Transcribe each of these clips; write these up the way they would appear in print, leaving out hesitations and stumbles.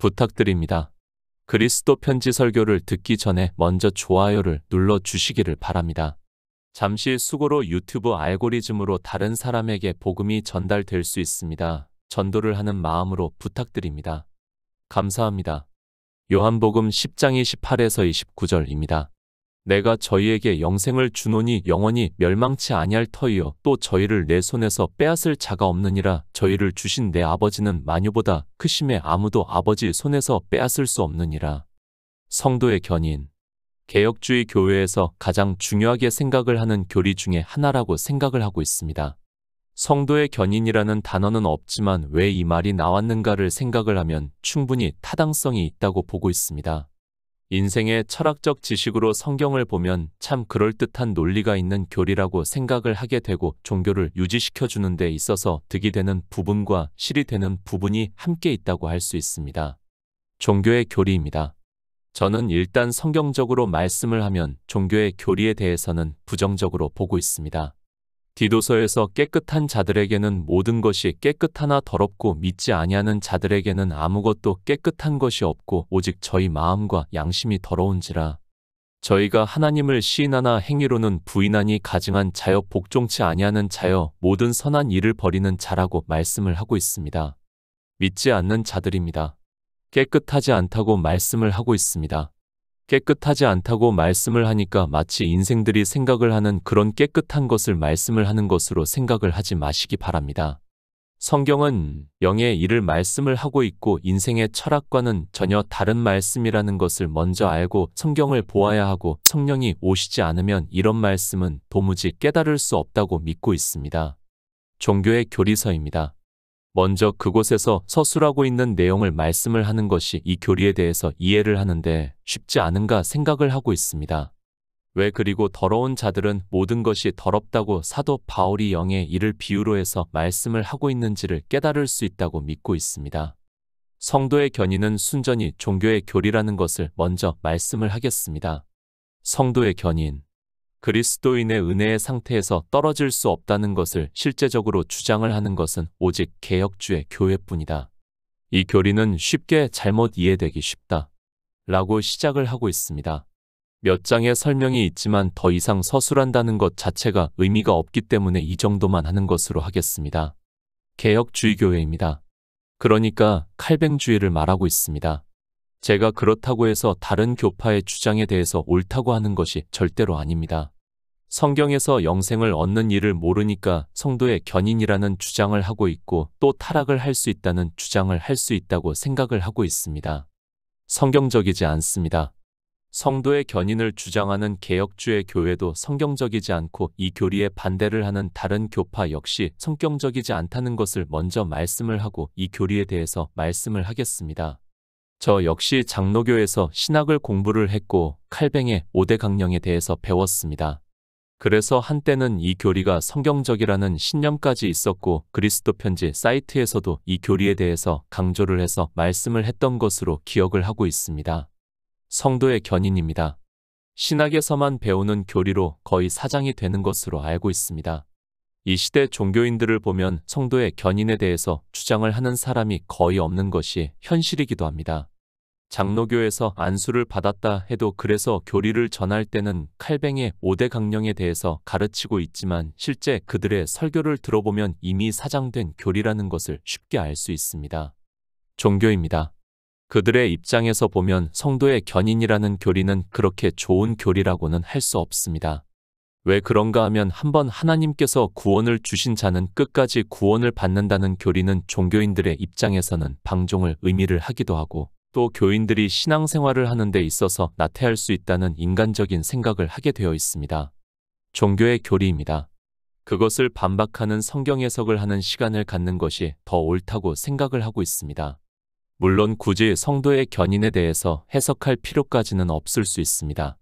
부탁드립니다. 그리스도 편지 설교를 듣기 전에 먼저 좋아요를 눌러 주시기를 바랍니다. 잠시 수고로 유튜브 알고리즘으로 다른 사람에게 복음이 전달될 수 있습니다. 전도를 하는 마음으로 부탁드립니다. 감사합니다. 요한복음 10장 28에서 29절입니다. 내가 저희에게 영생을 주노니 영원히 멸망치 아니할 터이요 또 저희를 내 손에서 빼앗을 자가 없느니라. 저희를 주신 내 아버지는 만유보다 크심에 아무도 아버지 손에서 빼앗을 수 없느니라. 성도의 견인. 개혁주의 교회에서 가장 중요하게 생각을 하는 교리 중에 하나라고 생각을 하고 있습니다. 성도의 견인이라는 단어는 없지만 왜 이 말이 나왔는가를 생각을 하면 충분히 타당성이 있다고 보고 있습니다. 인생의 철학적 지식으로 성경을 보면 참 그럴듯한 논리가 있는 교리라고 생각을 하게 되고 종교를 유지시켜주는 데 있어서 득이 되는 부분과 실이 되는 부분이 함께 있다고 할 수 있습니다. 종교의 교리입니다. 저는 일단 성경적으로 말씀을 하면 종교의 교리에 대해서는 부정적으로 보고 있습니다. 디도서에서 깨끗한 자들에게는 모든 것이 깨끗하나 더럽고 믿지 아니하는 자들에게는 아무것도 깨끗한 것이 없고 오직 저희 마음과 양심이 더러운지라. 저희가 하나님을 시인하나 행위로는 부인하니 가증한 자여 복종치 아니하는 자여 모든 선한 일을 버리는 자라고 말씀을 하고 있습니다. 믿지 않는 자들입니다. 깨끗하지 않다고 말씀을 하고 있습니다. 깨끗하지 않다고 말씀을 하니까 마치 인생들이 생각을 하는 그런 깨끗한 것을 말씀을 하는 것으로 생각을 하지 마시기 바랍니다. 성경은 영의 일을 말씀을 하고 있고 인생의 철학과는 전혀 다른 말씀이라는 것을 먼저 알고 성경을 보아야 하고 성령이 오시지 않으면 이런 말씀은 도무지 깨달을 수 없다고 믿고 있습니다. 종교의 교리서입니다. 먼저 그곳에서 서술하고 있는 내용을 말씀을 하는 것이 이 교리에 대해서 이해를 하는데 쉽지 않은가 생각을 하고 있습니다. 왜 그리고 더러운 자들은 모든 것이 더럽다고 사도 바울이 영의 일을 비유로 해서 말씀을 하고 있는지를 깨달을 수 있다고 믿고 있습니다. 성도의 견인은 순전히 종교의 교리라는 것을 먼저 말씀을 하겠습니다. 성도의 견인. 그리스도인의 은혜의 상태에서 떨어질 수 없다는 것을 실제적으로 주장을 하는 것은 오직 개혁주의 교회뿐이다. 이 교리는 쉽게 잘못 이해되기 쉽다. 라고 시작을 하고 있습니다. 몇 장의 설명이 있지만 더 이상 서술한다는 것 자체가 의미가 없기 때문에 이 정도만 하는 것으로 하겠습니다. 개혁주의 교회입니다. 그러니까 칼뱅주의를 말하고 있습니다. 제가 그렇다고 해서 다른 교파의 주장에 대해서 옳다고 하는 것이 절대로 아닙니다. 성경에서 영생을 얻는 일을 모르니까 성도의 견인이라는 주장을 하고 있고 또 타락을 할 수 있다는 주장을 할 수 있다고 생각을 하고 있습니다. 성경적이지 않습니다. 성도의 견인을 주장하는 개혁주의 교회도 성경적이지 않고 이 교리에 반대를 하는 다른 교파 역시 성경적이지 않다는 것을 먼저 말씀을 하고 이 교리에 대해서 말씀을 하겠습니다. 저 역시 장로교에서 신학을 공부를 했고 칼뱅의 5대 강령에 대해서 배웠습니다. 그래서 한때는 이 교리가 성경적이라는 신념까지 있었고 그리스도 편지 사이트에서도 이 교리에 대해서 강조를 해서 말씀을 했던 것으로 기억을 하고 있습니다. 성도의 견인입니다. 신학에서만 배우는 교리로 거의 사장이 되는 것으로 알고 있습니다. 이 시대 종교인들을 보면 성도의 견인에 대해서 주장을 하는 사람이 거의 없는 것이 현실이기도 합니다. 장로교에서 안수를 받았다 해도 그래서 교리를 전할 때는 칼뱅의 5대 강령에 대해서 가르치고 있지만 실제 그들의 설교를 들어보면 이미 사장된 교리라는 것을 쉽게 알 수 있습니다. 종교입니다. 그들의 입장에서 보면 성도의 견인이라는 교리는 그렇게 좋은 교리라고는 할 수 없습니다. 왜 그런가 하면 한번 하나님께서 구원을 주신 자는 끝까지 구원을 받는다는 교리는 종교인들의 입장에서는 방종을 의미를 하기도 하고 또 교인들이 신앙생활을 하는 데 있어서 나태할 수 있다는 인간적인 생각을 하게 되어 있습니다. 종교의 교리입니다. 그것을 반박하는 성경 해석을 하는 시간을 갖는 것이 더 옳다고 생각을 하고 있습니다. 물론 굳이 성도의 견인에 대해서 해석할 필요까지는 없을 수 있습니다.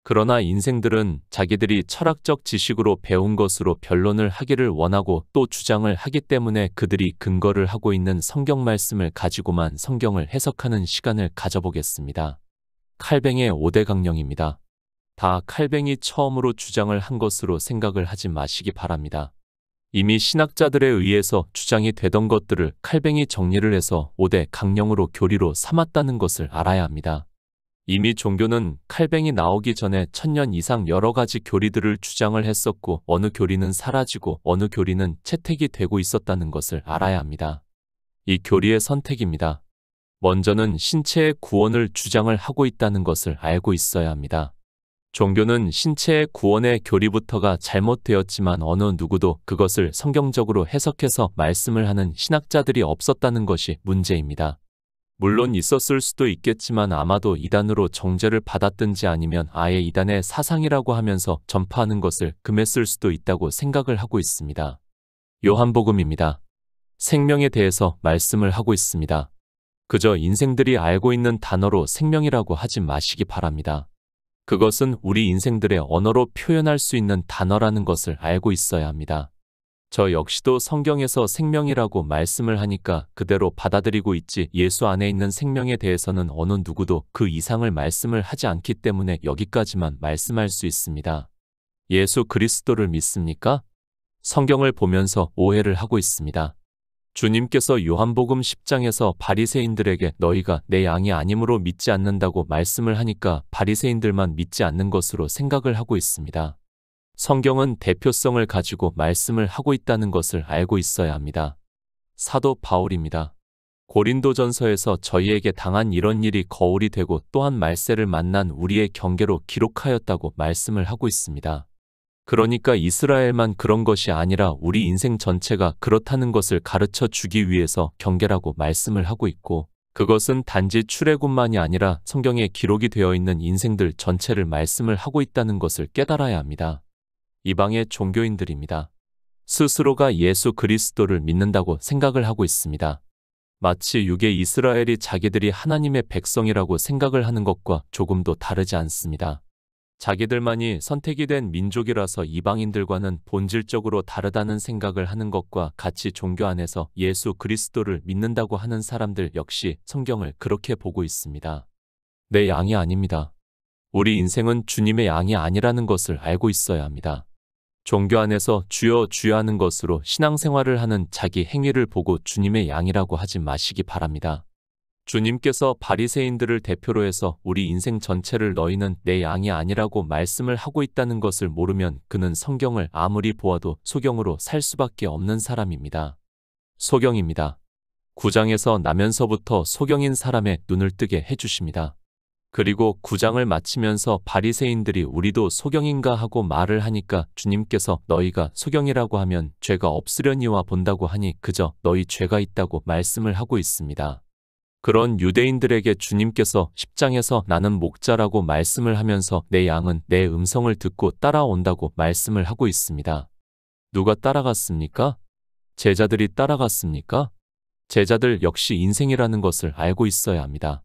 그러나 인생들은 자기들이 철학적 지식으로 배운 것으로 변론을 하기를 원하고 또 주장을 하기 때문에 그들이 근거를 하고 있는 성경 말씀을 가지고만 성경을 해석하는 시간을 가져보겠습니다. 칼뱅의 5대 강령입니다. 다 칼뱅이 처음으로 주장을 한 것으로 생각을 하지 마시기 바랍니다. 이미 신학자들에 의해서 주장이 되던 것들을 칼뱅이 정리를 해서 5대 강령으로 교리로 삼았다는 것을 알아야 합니다. 이미 종교는 칼뱅이 나오기 전에 1000년 이상 여러 가지 교리들을 주장을 했었고 어느 교리는 사라지고 어느 교리는 채택이 되고 있었다는 것을 알아야 합니다. 이 교리의 선택입니다. 먼저는 신체의 구원을 주장을 하고 있다는 것을 알고 있어야 합니다. 종교는 신체의 구원의 교리부터가 잘못되었지만 어느 누구도 그것을 성경적으로 해석해서 말씀을 하는 신학자들이 없었다는 것이 문제입니다. 물론 있었을 수도 있겠지만 아마도 이단으로 정죄를 받았든지 아니면 아예 이단의 사상이라고 하면서 전파하는 것을 금했을 수도 있다고 생각을 하고 있습니다. 요한복음입니다. 생명에 대해서 말씀을 하고 있습니다. 그저 인생들이 알고 있는 단어로 생명이라고 하지 마시기 바랍니다. 그것은 우리 인생들의 언어로 표현할 수 있는 단어라는 것을 알고 있어야 합니다. 저 역시도 성경에서 생명이라고 말씀을 하니까 그대로 받아들이고 있지 예수 안에 있는 생명에 대해서는 어느 누구도 그 이상을 말씀을 하지 않기 때문에 여기까지만 말씀할 수 있습니다. 예수 그리스도를 믿습니까? 성경을 보면서 오해를 하고 있습니다. 주님께서 요한복음 10장에서 바리새인들에게 너희가 내 양이 아니므로 믿지 않는다고 말씀을 하니까 바리새인들만 믿지 않는 것으로 생각을 하고 있습니다. 성경은 대표성을 가지고 말씀을 하고 있다는 것을 알고 있어야 합니다. 사도 바울입니다. 고린도전서에서 저희에게 당한 이런 일이 거울이 되고 또한 말세를 만난 우리의 경계로 기록하였다고 말씀을 하고 있습니다. 그러니까 이스라엘만 그런 것이 아니라 우리 인생 전체가 그렇다는 것을 가르쳐 주기 위해서 경계라고 말씀을 하고 있고 그것은 단지 출애굽만이 아니라 성경에 기록이 되어 있는 인생들 전체를 말씀을 하고 있다는 것을 깨달아야 합니다. 이방의 종교인들입니다. 스스로가 예수 그리스도를 믿는다고 생각을 하고 있습니다. 마치 유괴 이스라엘이 자기들이 하나님의 백성이라고 생각을 하는 것과 조금도 다르지 않습니다. 자기들만이 선택이 된 민족이라서 이방인들과는 본질적으로 다르다는 생각을 하는 것과 같이 종교 안에서 예수 그리스도를 믿는다고 하는 사람들 역시 성경을 그렇게 보고 있습니다. 내 양이 아닙니다. 우리 인생은 주님의 양이 아니라는 것을 알고 있어야 합니다. 종교 안에서 주여 주여 하는 것으로 신앙생활을 하는 자기 행위를 보고 주님의 양이라고 하지 마시기 바랍니다. 주님께서 바리새인들을 대표로 해서 우리 인생 전체를 너희는 내 양이 아니라고 말씀을 하고 있다는 것을 모르면 그는 성경을 아무리 보아도 소경으로 살 수밖에 없는 사람입니다. 소경입니다. 9장에서 나면서부터 소경인 사람의 눈을 뜨게 해주십니다. 그리고 9장을 마치면서 바리새인들이 우리도 소경인가 하고 말을 하니까 주님께서 너희가 소경이라고 하면 죄가 없으려니와 본다고 하니 그저 너희 죄가 있다고 말씀을 하고 있습니다. 그런 유대인들에게 주님께서 10장에서 나는 목자라고 말씀을 하면서 내 양은 내 음성을 듣고 따라온다고 말씀을 하고 있습니다. 누가 따라갔습니까? 제자들이 따라갔습니까? 제자들 역시 인생이라는 것을 알고 있어야 합니다.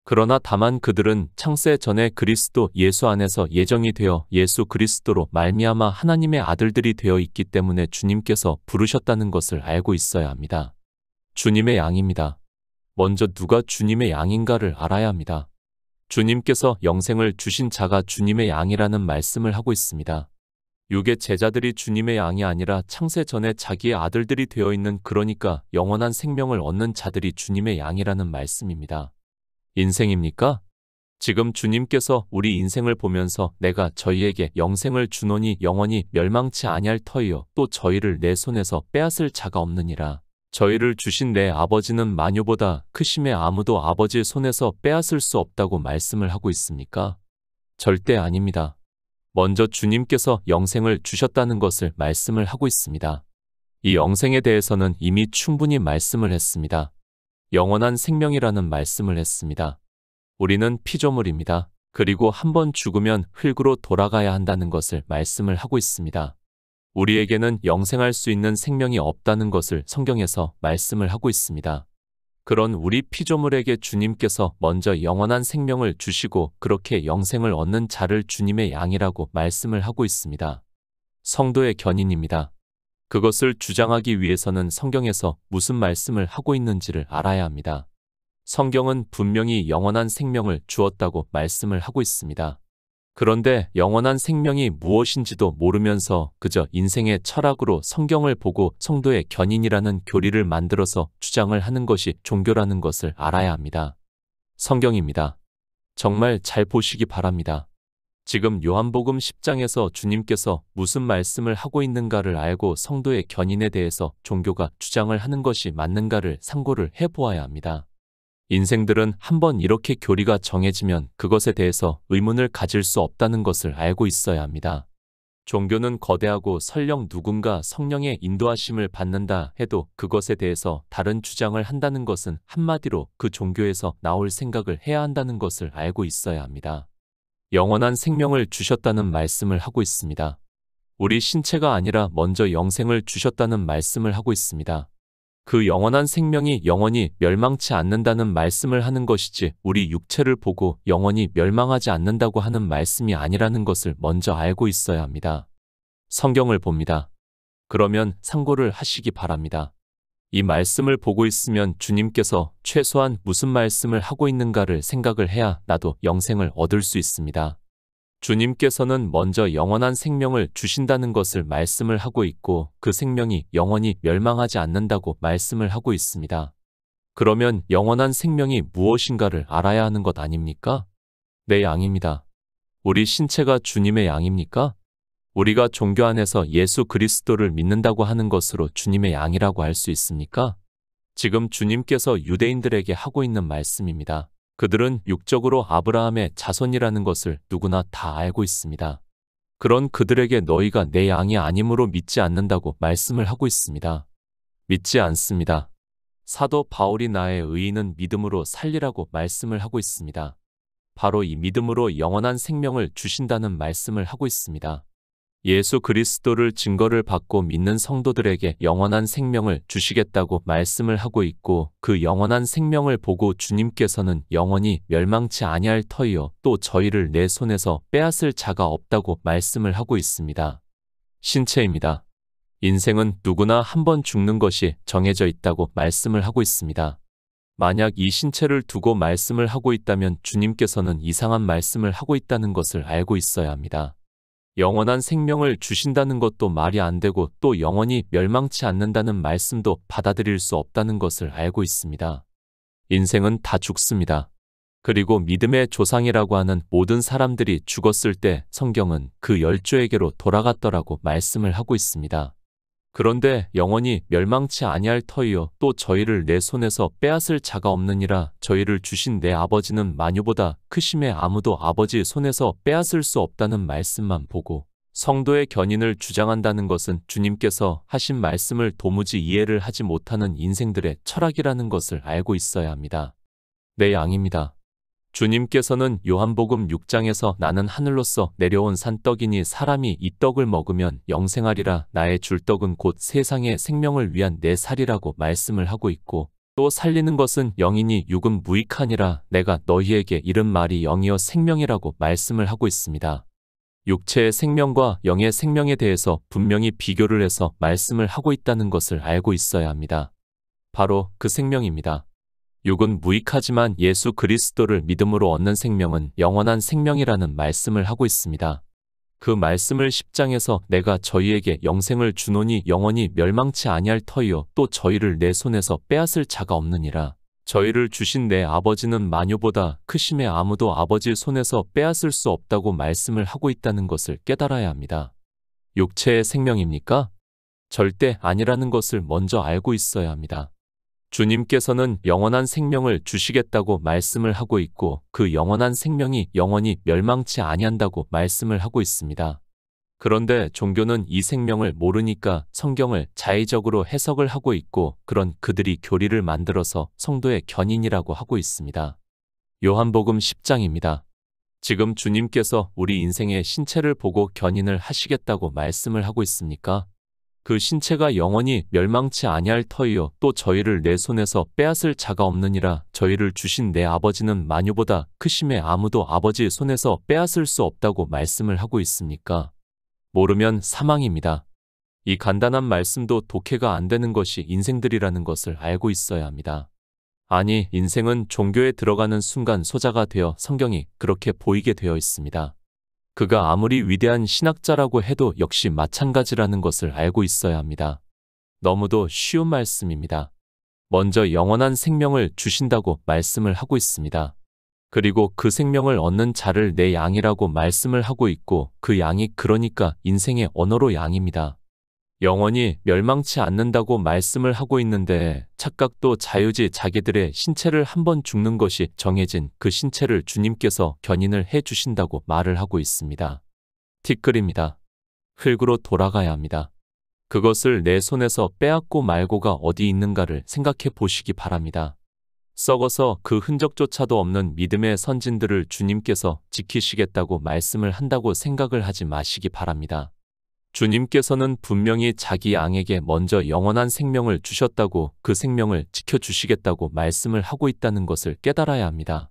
그러나 다만 그들은 창세 전에 그리스도 예수 안에서 예정이 되어 예수 그리스도로 말미암아 하나님의 아들들이 되어 있기 때문에 주님께서 부르셨다는 것을 알고 있어야 합니다. 주님의 양입니다. 먼저 누가 주님의 양인가를 알아야 합니다. 주님께서 영생을 주신 자가 주님의 양이라는 말씀을 하고 있습니다. 육의 제자들이 주님의 양이 아니라 창세 전에 자기의 아들들이 되어 있는 그러니까 영원한 생명을 얻는 자들이 주님의 양이라는 말씀입니다. 인생입니까? 지금 주님께서 우리 인생을 보면서 내가 저희에게 영생을 주노니 영원히 멸망치 아니할 터이요 또 저희를 내 손에서 빼앗을 자가 없느니라. 저희를 주신 내 아버지는 만유보다 크심에 아무도 아버지 손에서 빼앗을 수 없다고 말씀을 하고 있습니까? 절대 아닙니다. 먼저 주님께서 영생을 주셨다는 것을 말씀을 하고 있습니다. 이 영생에 대해서는 이미 충분히 말씀을 했습니다. 영원한 생명이라는 말씀을 했습니다. 우리는 피조물입니다. 그리고 한번 죽으면 흙으로 돌아가야 한다는 것을 말씀을 하고 있습니다. 우리에게는 영생할 수 있는 생명이 없다는 것을 성경에서 말씀을 하고 있습니다. 그런 우리 피조물에게 주님께서 먼저 영원한 생명을 주시고 그렇게 영생을 얻는 자를 주님의 양이라고 말씀을 하고 있습니다. 성도의 견인입니다. 그것을 주장하기 위해서는 성경에서 무슨 말씀을 하고 있는지를 알아야 합니다. 성경은 분명히 영원한 생명을 주었다고 말씀을 하고 있습니다. 그런데 영원한 생명이 무엇인지도 모르면서 그저 인생의 철학으로 성경을 보고 성도의 견인이라는 교리를 만들어서 주장을 하는 것이 종교라는 것을 알아야 합니다. 성경입니다. 정말 잘 보시기 바랍니다. 지금 요한복음 10장에서 주님께서 무슨 말씀을 하고 있는가를 알고 성도의 견인에 대해서 종교가 주장을 하는 것이 맞는가를 상고를 해보아야 합니다. 인생들은 한번 이렇게 교리가 정해지면 그것에 대해서 의문을 가질 수 없다는 것을 알고 있어야 합니다. 종교는 거대하고 설령 누군가 성령의 인도하심을 받는다 해도 그것에 대해서 다른 주장을 한다는 것은 한마디로 그 종교에서 나올 생각을 해야 한다는 것을 알고 있어야 합니다. 영원한 생명을 주셨다는 말씀을 하고 있습니다. 우리 신체가 아니라 먼저 영생을 주셨다는 말씀을 하고 있습니다. 그 영원한 생명이 영원히 멸망치 않는다는 말씀을 하는 것이지 우리 육체를 보고 영원히 멸망하지 않는다고 하는 말씀이 아니라는 것을 먼저 알고 있어야 합니다. 성경을 봅니다. 그러면 상고를 하시기 바랍니다. 이 말씀을 보고 있으면 주님께서 최소한 무슨 말씀을 하고 있는가를 생각을 해야 나도 영생을 얻을 수 있습니다. 주님께서는 먼저 영원한 생명을 주신다는 것을 말씀을 하고 있고 그 생명이 영원히 멸망하지 않는다고 말씀을 하고 있습니다. 그러면 영원한 생명이 무엇인가를 알아야 하는 것 아닙니까? 내 양입니다. 우리 신체가 주님의 양입니까? 우리가 종교 안에서 예수 그리스도를 믿는다고 하는 것으로 주님의 양이라고 할 수 있습니까? 지금 주님께서 유대인들에게 하고 있는 말씀입니다. 그들은 육적으로 아브라함의 자손이라는 것을 누구나 다 알고 있습니다. 그런 그들에게 너희가 내 양이 아니므로 믿지 않는다고 말씀을 하고 있습니다. 믿지 않습니다. 사도 바울이 나의 의인은 믿음으로 살리라고 말씀을 하고 있습니다. 바로 이 믿음으로 영원한 생명을 주신다는 말씀을 하고 있습니다. 예수 그리스도를 증거를 받고 믿는 성도들에게 영원한 생명을 주시겠다고 말씀을 하고 있고 그 영원한 생명을 보고 주님께서는 영원히 멸망치 아니할 터이요 또 저희를 내 손에서 빼앗을 자가 없다고 말씀을 하고 있습니다. 신체입니다. 인생은 누구나 한 번 죽는 것이 정해져 있다고 말씀을 하고 있습니다. 만약 이 신체를 두고 말씀을 하고 있다면 주님께서는 이상한 말씀을 하고 있다는 것을 알고 있어야 합니다. 영원한 생명을 주신다는 것도 말이 안 되고 또 영원히 멸망치 않는다는 말씀도 받아들일 수 없다는 것을 알고 있습니다. 인생은 다 죽습니다. 그리고 믿음의 조상이라고 하는 모든 사람들이 죽었을 때 성경은 그 열조에게로 돌아갔더라고 말씀을 하고 있습니다. 그런데 영원히 멸망치 아니할 터이요 또 저희를 내 손에서 빼앗을 자가 없느니라 저희를 주신 내 아버지는 만유보다 크심에 아무도 아버지 손에서 빼앗을 수 없다는 말씀만 보고 성도의 견인을 주장한다는 것은 주님께서 하신 말씀을 도무지 이해를 하지 못하는 인생들의 철학이라는 것을 알고 있어야 합니다. 내 양입니다. 주님께서는 요한복음 6장에서 나는 하늘로서 내려온 산떡이니 사람이 이 떡을 먹으면 영생하리라 나의 줄 떡은 곧 세상의 생명을 위한 내 살이라고 말씀을 하고 있고 또 살리는 것은 영이니 육은 무익하니라 내가 너희에게 이른 말이 영이요 생명이라고 말씀을 하고 있습니다. 육체의 생명과 영의 생명에 대해서 분명히 비교를 해서 말씀을 하고 있다는 것을 알고 있어야 합니다. 바로 그 생명입니다. 육은 무익하지만 예수 그리스도를 믿음으로 얻는 생명은 영원한 생명이라는 말씀을 하고 있습니다. 그 말씀을 10장에서 내가 저희에게 영생을 주노니 영원히 멸망치 아니할 터이요 또 저희를 내 손에서 빼앗을 자가 없느니라. 저희를 주신 내 아버지는 만유보다 크심에 아무도 아버지 손에서 빼앗을 수 없다고 말씀을 하고 있다는 것을 깨달아야 합니다. 육체의 생명입니까? 절대 아니라는 것을 먼저 알고 있어야 합니다. 주님께서는 영원한 생명을 주시겠다고 말씀을 하고 있고 그 영원한 생명이 영원히 멸망치 아니한다고 말씀을 하고 있습니다. 그런데 종교는 이 생명을 모르니까 성경을 자의적으로 해석을 하고 있고 그런 그들이 교리를 만들어서 성도의 견인이라고 하고 있습니다. 요한복음 10장입니다. 지금 주님께서 우리 인생의 신체를 보고 견인을 하시겠다고 말씀을 하고 있습니까? 그 신체가 영원히 멸망치 아니할 터이요 또 저희를 내 손에서 빼앗을 자가 없느니라 저희를 주신 내 아버지는 만유보다 크심에 아무도 아버지 손에서 빼앗을 수 없다고 말씀을 하고 있습니까? 모르면 사망입니다. 이 간단한 말씀도 독해가 안 되는 것이 인생들이라는 것을 알고 있어야 합니다. 아니, 인생은 종교에 들어가는 순간 소자가 되어 성경이 그렇게 보이게 되어 있습니다. 그가 아무리 위대한 신학자라고 해도 역시 마찬가지라는 것을 알고 있어야 합니다. 너무도 쉬운 말씀입니다. 먼저 영원한 생명을 주신다고 말씀을 하고 있습니다. 그리고 그 생명을 얻는 자를 내 양이라고 말씀을 하고 있고 그 양이 그러니까 인생의 언어로 양입니다. 영원히 멸망치 않는다고 말씀을 하고 있는데 착각도 자유지 자기들의 신체를 한번 죽는 것이 정해진 그 신체를 주님께서 견인을 해 주신다고 말을 하고 있습니다. 티끌입니다. 흙으로 돌아가야 합니다. 그것을 내 손에서 빼앗고 말고가 어디 있는가를 생각해 보시기 바랍니다. 썩어서 그 흔적조차도 없는 믿음의 선진들을 주님께서 지키시겠다고 말씀을 한다고 생각을 하지 마시기 바랍니다. 주님께서는 분명히 자기 양에게 먼저 영원한 생명을 주셨다고 그 생명을 지켜주시겠다고 말씀을 하고 있다는 것을 깨달아야 합니다.